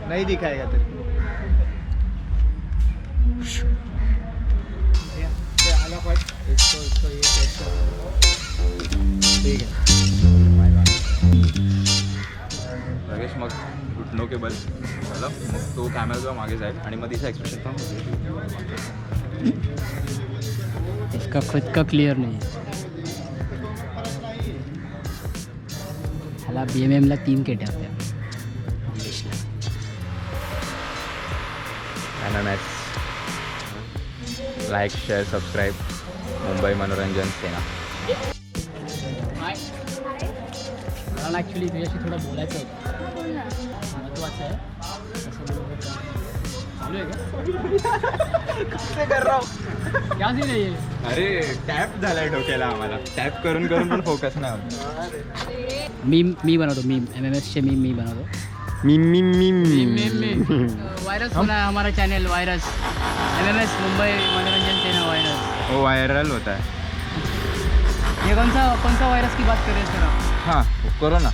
नहीं दिखाएगा तेरे को। आला फट इसको ये टेस्ट कर। ठीक आहे लगेच मग घुटणो के बल झालं. मग तो कॅमेरा मागे जाईल आणि मग तिचा एक्सप्रेशन पण इसका खुद का क्लियर नहीं है. ह्याला BMMला 3 केट्या होत्या. MMS. Like share subscribe. Mumbai मनोरंजन सेना. मला ॲक्च्युली तुझ्याशी थोडं बोलायचं होतं. महत्त्वाचं आहे. चालू आहे का? कसं कर राव. क्या सीन आहे? अरे टॅप झालाय डोक्याला आम्हाला. टॅप करून करून पण फोकस नाही होत. मी बनवतो मीम. MMSचे मी बनवतो. मीम वायरस होना है हमारा चैनल. वायरस MMS मुंबई मनोरंजन सेना वायरस. वो वायरल होता है. ये कौन सा वायरस की बात कर रहे हैं सर आप? हाँ करो ना.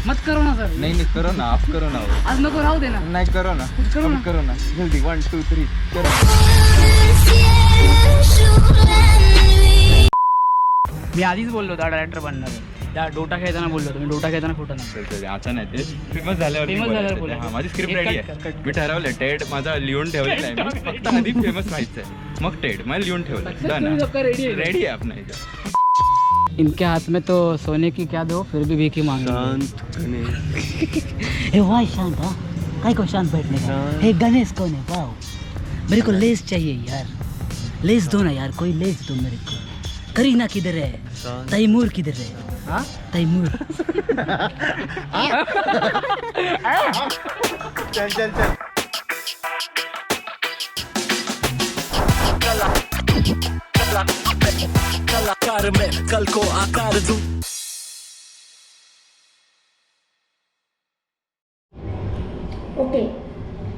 मत करो ना सर. नहीं करो ना. आप करो ना. आज नको राहू दे ना. नहीं करो ना. करो ना. करो ना जल्दी. 1 2 3 करो. मी आधीच बोललो होता डायरेक्टर बनणार आहे. त्या डोटा खेळताना बोललो होतो. मी डोटा खेळताना खोटं नाही. आता नाही ते फेमस झाल्यावर बोला. हां माझी स्क्रिप्ट एक रेडी कट आहे. मी ठरवलं टेड माझा लिहून ठेवलेला आहे. मी फक्त आधी फेमस व्हायचं आहे मग टेड मला लिहून ठेवलं. रेडी आहे आपण इनके हाथ में तो सोने की क्या दो फिर भी भीख ही मांगे. हे वाह शांत. हाँ काय को शांत बैठने का. हे गणेश कौन है? वाह मेरे को लेस चाहिए यार. लेस दो ना यार. कोई लेस दो मेरे को. करीना किधर है? तैमूर किधर है? हाँ तैमूर. चल कलाकार में कल को आकार दूं. Okay,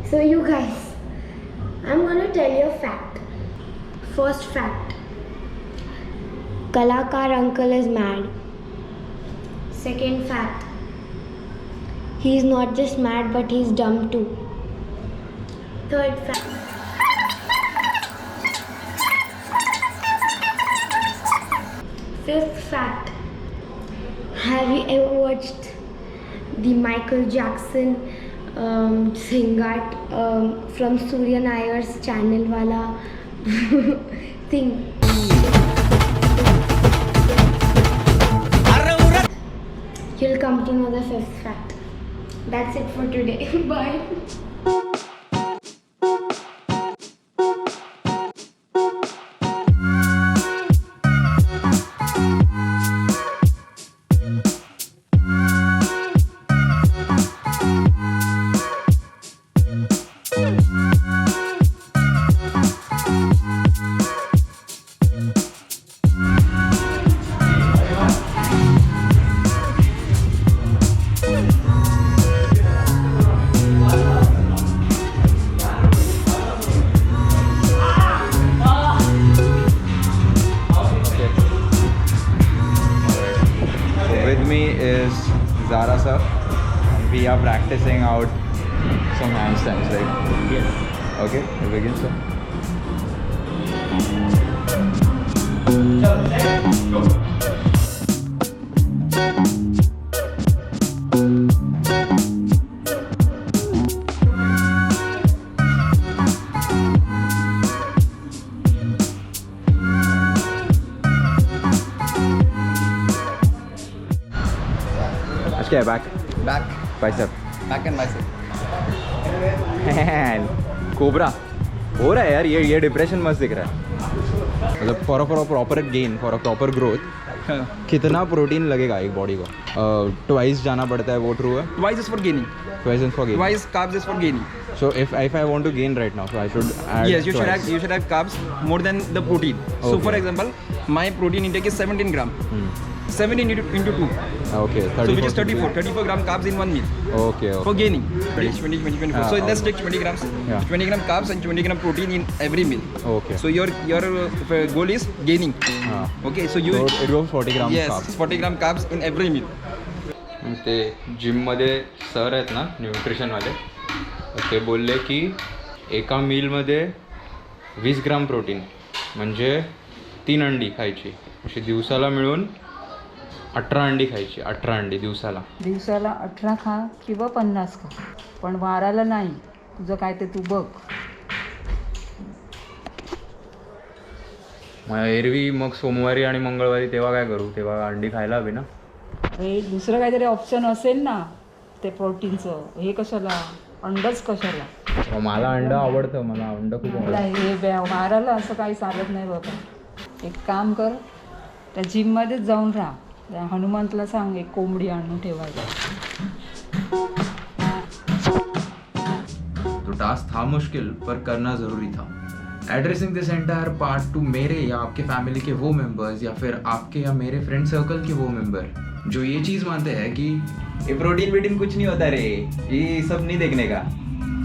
so you guys, I'm gonna tell you a fact. First fact, Kalakar uncle is mad. Second fact, he's not just mad but he's dumb too. Third fact, fifth fact, have you ever watched the Michael Jackson Singat from Surya Nayar's channel wala thing? You'll come to know the fifth fact. That's it for today. Bye. is Zara sir. We are practicing out some handstands, right? Yes. Okay, we begin, sir. Okay, back. Bicep. Back and bicep. Cobra हो रहा है यार. ये depression मस्त दिख रहा है. मतलब for a proper gain, for a proper growth कितना प्रोटीन लगेगा एक बॉडी को? ट्वाइस जाना पड़ता है, वो ट्रू है? Twice is for gaining. Twice is for gaining. Twice carbs is for gaining. So if I want to gain right now, so I should add Yes, you twice. should have carbs more than the protein. So Okay. for example, my protein intake is 17 gram. 17 into 2. Okay, So which is 34 gram carbs in one meal Okay. for gaining. 20, 24. So let's take 20 grams. Yeah. 20 gram carbs and 20 gram protein in every meal. Okay. So your goal is gaining. Okay, so you So it goes 40 grams yes, carbs. 40 gram carbs in every meal. ते जिममध्ये sir आहेत ना न्यूट्रिशनवाले, ते बोलले की एका मीलमध्ये 20 gram protein म्हणजे 3 अंडी खायची, अशी दिवसाला मिळून 18 अंडी खायची. 18 अंडी दिवसाला. दिवसाला 18 खा किंवा 50 खा, पण वाराला नाही. तुझं काय ते तू बघ. एरवी मग सोमवारी आणि मंगळवारी तेव्हा काय करू? तेव्हा अंडी खायला हवी ना. अरे दुसरं काहीतरी ऑप्शन असेल ना ते प्रोटीनचं. हे कशाला? अंडच कशाला? मला अंड आवडतं, मला अंड खूप आवडतं. हे वाराला असं काही चालत नाही बाबा. एक काम कर, त्या जिममध्येच जाऊन राहा. त्या हनुमंतला सांग एक कोंबडी आणून ठेवायला. तो टास्क था मुश्किल पर करना ज़रूरी था. Addressing this entire part two मेरे या आपके फैमिली के वो मेंबर्स या फिर आपके या मेरे फ्रेंड सर्कल के वो मेंबर जो ये चीज़ मानते हैं कि ये प्रोटीन वेटीन कुछ नहीं होता रे, ये सब नहीं देखने का,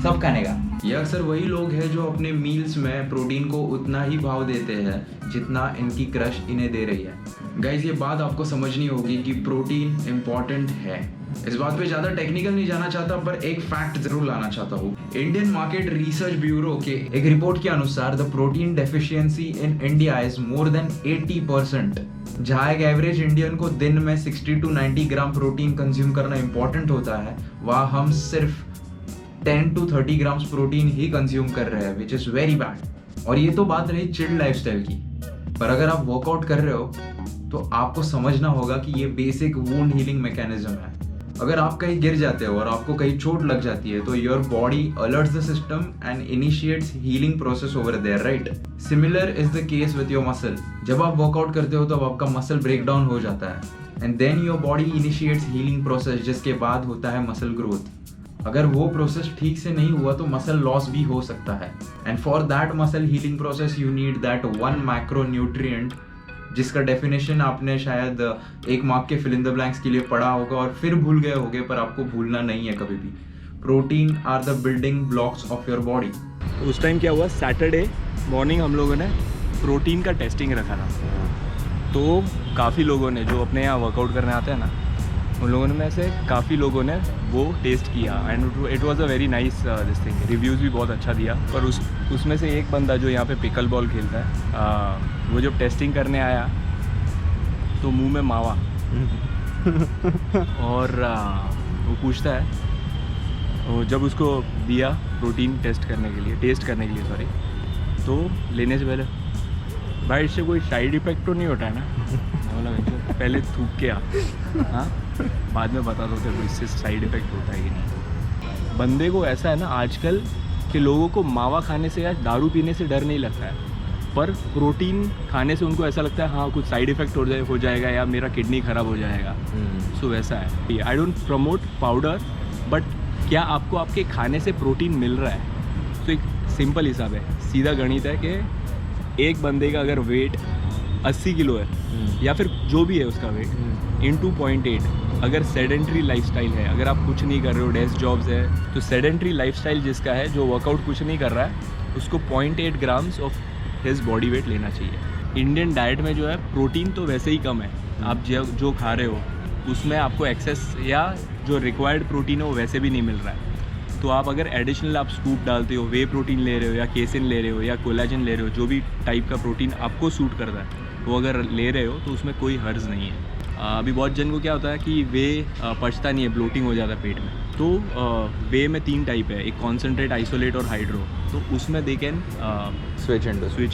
सब खाने का. ये अक्सर वही लोग हैं जो अपने मील्स में प्रोटीन को उतना ही भाव देते हैं जितना इनकी क्रश इन्हें दे रही है. गाइज ये बात आपको समझनी होगी कि प्रोटीन इम्पॉर्टेंट है. इस बात पे ज़्यादा टेक्निकल नहीं जाना चाहता, पर एक फैक्ट जरूर लाना चाहता हूँ. इंडियन मार्केट रिसर्च ब्यूरो के एक रिपोर्ट के अनुसार the protein deficiency in India is more than 80%. जहाँ एक एवरेज इंडियन को दिन में 60 to 90 ग्राम प्रोटीन कंज्यूम करना इंपॉर्टेंट होता है, वहाँ हम सिर्फ 10 to 30 grams protein he consume कर रहे हैं, विच इज़ वेरी बैड. और ये तो बात रही चिल्ड लाइफस्टाइल की, पर अगर आप वर्कआउट कर रहे हो तो आपको समझना होगा कि ये बेसिक वुंड हीलिंग मैकेनिज्म है. अगर आप कहीं गिर जाते हो और आपको कहीं चोट लग जाती है तो your body alerts the system and initiates healing process over there, right? Similar is the case with your muscle. जब आप वर्कआउट करते हो तो आपका मसल ब्रेक डाउन हो जाता है and then your body initiates healing process, जिसके बाद होता है मसल ग्रोथ. अगर वो प्रोसेस ठीक से नहीं हुआ तो मसल लॉस भी हो सकता है. And for that muscle healing process you need that 1 macro nutrient, जिसका डेफिनेशन आपने शायद एक मार्क के फिल इन द ब्लैंक्स के लिए पढ़ा होगा और फिर भूल गए होंगे, पर आपको भूलना नहीं है कभी भी. Protein are the building blocks of your body. उस टाइम क्या हुआ, सैटरडे मॉर्निंग हम लोगों ने प्रोटीन का टेस्टिंग रखा था. तो काफ़ी लोगों ने जो अपने यहाँ वर्कआउट करने आते हैं ना, उन लोगों ने में से काफ़ी लोगों ने वो टेस्ट किया and it was a very nice this thing. Reviews भी बहुत अच्छा दिया. पर उसमें से एक बंदा जो यहाँ पे पिकल बॉल खेलता है, वो जब टेस्टिंग करने आया तो मुंह में मावा और वो पूछता है, जब उसको दिया प्रोटीन टेस्ट करने के लिए सॉरी, तो लेने से पहले भाई इससे कोई साइड इफेक्ट तो नहीं होता है ना? बोला पहले थूक के आ, हाँ बाद में बता दो तेरे इससे साइड इफेक्ट होता है कि नहीं. बंदे को ऐसा है ना आजकल कि लोगों को मावा खाने से या दारू पीने से डर नहीं लगता है, पर प्रोटीन खाने से उनको ऐसा लगता है हाँ कुछ साइड इफेक्ट हो जाएगा या मेरा किडनी ख़राब हो जाएगा. सो वैसा है. I don't promote powder, but क्या आपको आपके खाने से प्रोटीन मिल रहा है? तो एक सिंपल हिसाब है, सीधा गणित है कि एक बंदे का अगर वेट 80 किलो है या फिर जो भी है उसका वेट इंटू 0.8, अगर सेडेंट्री लाइफस्टाइल है, अगर आप कुछ नहीं कर रहे हो, डेस्क जॉब्स है, तो सेडेंट्री लाइफस्टाइल जिसका है, जो वर्कआउट कुछ नहीं कर रहा है, उसको 0.8 grams of his body weight लेना चाहिए. इंडियन डाइट में जो है प्रोटीन तो वैसे ही कम है, आप जो खा रहे हो उसमें आपको एक्सेस या जो रिक्वायर्ड प्रोटीन है वो वैसे भी नहीं मिल रहा है. तो आप अगर एडिशनल आप स्कूप डालते हो, वे प्रोटीन ले रहे हो या केसिन ले रहे हो या कोलाजन ले रहे हो, जो भी टाइप का प्रोटीन आपको सूट करता है वो अगर ले रहे हो तो उसमें कोई हर्ज नहीं है. अभी बहुत जन को क्या होता है कि वे पचता नहीं है, ब्लोटिंग हो जाता है पेट में. तो वे में 3 टाइप है, एक कॉन्सेंट्रेट, आइसोलेट और हाइड्रो. तो उसमें they can switch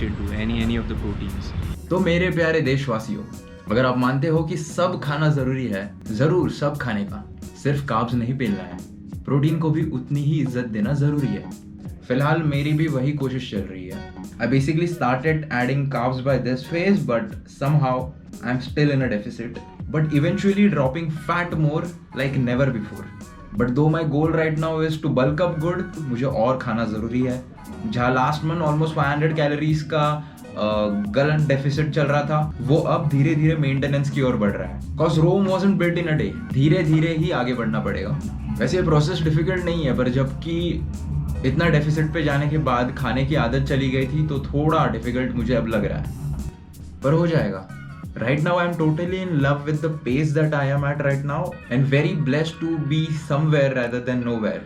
into any of the proteins. तो मेरे प्यारे देशवासियों, अगर आप मानते हो कि सब खाना ज़रूरी है, ज़रूर सब खाने का, सिर्फ कार्ब्स नहीं पेलना है, प्रोटीन को भी उतनी ही इज्जत देना ज़रूरी है. फिलहाल मेरी भी वही कोशिश चल रही है. I basically started adding carbs by this phase, but somehow I'm still in a deficit, but eventually dropping fat more like never before. But though my goal right now is to bulk up good, मुझे और खाना ज़रूरी है. जहाँ last month almost 500 calories का गलन deficit चल रहा था, वो अब धीरे धीरे मेंटेनेंस की ओर बढ़ रहा है. Cause Rome wasn't built in a day. धीरे धीरे ही आगे बढ़ना पड़ेगा. वैसे ये प्रोसेस डिफिकल्ट नहीं है, पर जबकि इतना डेफिसिट पे जाने के बाद खाने की आदत चली गई थी तो थोड़ा डिफिकल्ट मुझे अब लग रहा है, पर हो जाएगा. Right now I'm totally in love with the pace that I am at right now and very blessed to be somewhere rather than nowhere.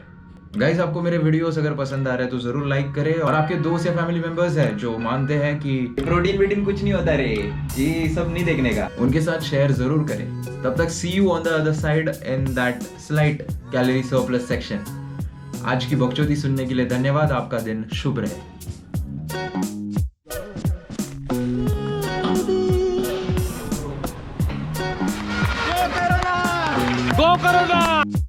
Guys आपको मेरे वीडियोस अगर पसंद आ रहे हैं तो जरूर लाइक करें, और आपके दोस्त या फैमिली मेंबर्स हैं जो मानते हैं कि प्रोटीन वीटीन कुछ नहीं होता रे, ये सब नहीं देखने का, उनके साथ शेयर जरूर करें। तब तक see you on the other side in that slight calorie surplus section. आज की बकचोदी सुनने के लिए धन्यवाद। आपका दिन शुभ रहे। Go Corona!